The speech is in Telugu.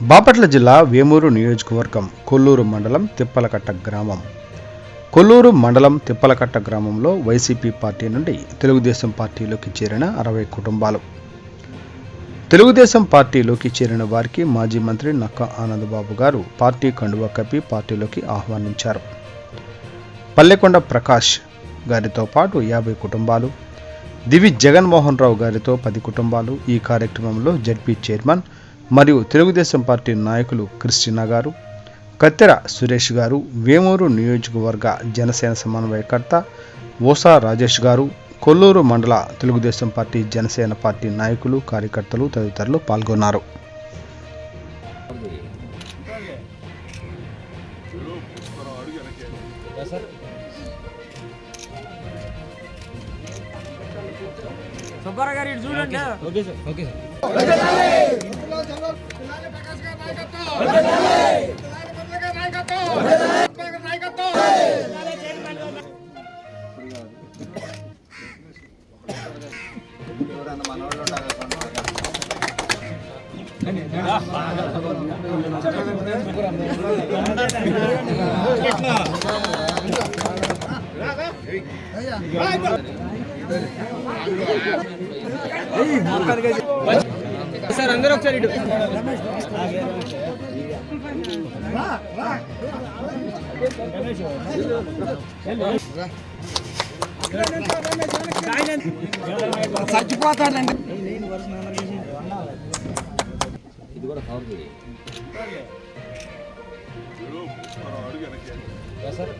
బాపట్ల జిల్లా వేమూరు నియోజకవర్గం కొల్లూరు మండలం తిప్పలకట్ట గ్రామం. కొల్లూరు మండలం తిప్పలకట్ట గ్రామంలో వైసీపీ పార్టీ నుండి తెలుగుదేశం పార్టీలోకి చేరిన 60 కుటుంబాలు. తెలుగుదేశం పార్టీలోకి చేరిన వారికి మాజీ మంత్రి నక్కా ఆనందబాబు గారు పార్టీ కండువా కప్పి పార్టీలోకి ఆహ్వానించారు. పల్లెకొండ ప్రకాష్ గారితో పాటు 50 కుటుంబాలు, దివి జగన్మోహన్ రావు గారితో 10 కుటుంబాలు ఈ కార్యక్రమంలో జడ్పీ చైర్మన్ మరియు తెలుగుదేశం పార్టీ నాయకులు క్రిస్టినా గారు, కత్తెర సురేష్ గారు, వేమూరు నియోజకవర్గ జనసేన సమన్వయకర్త ఓసా రాజేష్ గారు, కొల్లూరు మండల తెలుగుదేశం పార్టీ జనసేన పార్టీ నాయకులు, కార్యకర్తలు తదితరులు పాల్గొన్నారు. సార్ అందరూ ఒకసారి ఇటు చచ్చిపోతాడండి. ఇది కూడా కవర్ చేయండి సార్.